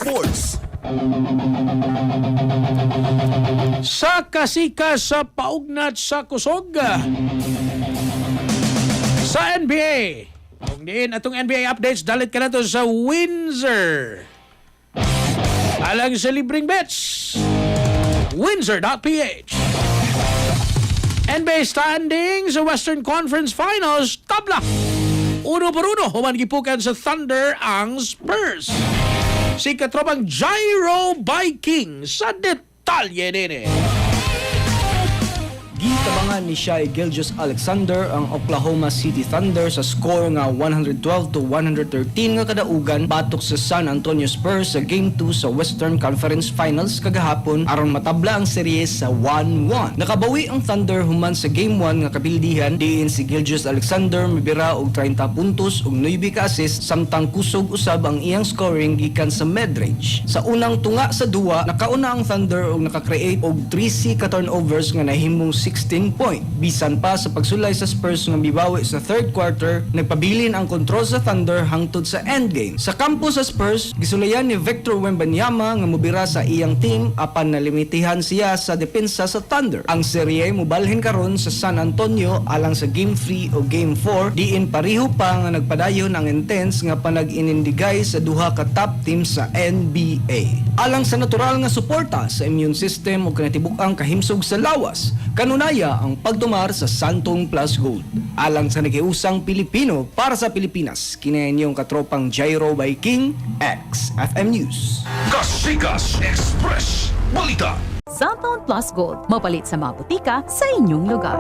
Sports. Sa kasikas sa paugnat sa kusog sa NBA. Kung diin atong NBA updates, dalit ka na to sa Windsor. Alang sa libreng bets, windsor.ph. NBA standing sa Western Conference Finals, tabla. 1-1, human gipukan sa Thunder ang Spurs. Si katropang Gyro Viking sa detalye din eh. Gitabangan ni Shai Gilgeous-Alexander ang Oklahoma City Thunder sa score nga 112-113 nga kadaugan batok sa San Antonio Spurs sa Game 2 sa Western Conference Finals kagahapon aron matabla ang serye sa 1-1. Nakabawi ang Thunder human sa Game 1 nga kapildihan diin si Gilgeous-Alexander mibira og 30 puntos ug 9 ka assist samtang kusog usab ang iyang scoring gikan sa mid-range. Sa unang tunga sa duwa, nakauna ang Thunder og nakakreate og 3 ka turnovers nga nahimong 16 point. Bisan pa sa pagsulay sa Spurs nga mibawi sa third quarter, nagpabilin ang kontrol sa Thunder hangtod sa endgame. Sa kampo sa Spurs, gisulayan ni Victor Wembanyama nga mobira sa iyang team apan nalimitihan siya sa depensa sa Thunder. Ang serye mobalhin karon sa San Antonio alang sa Game 3 o Game 4, diin pareho pa nga nagpadayon ang intense nga panag-inindigay sa duha ka top team sa NBA. Alang sa natural nga suporta sa immune system o kanatibuk-ang kahimsog sa lawas, kanunaya ang pagtumar sa Santong Plus Gold. Alang sa nagiusang Pilipino para sa Pilipinas, kinayan niyong katropang Gyro Viking X FM News. Kasikas Express Balita. Santong Plus Gold, mapalit sa mga butika sa inyong lugar.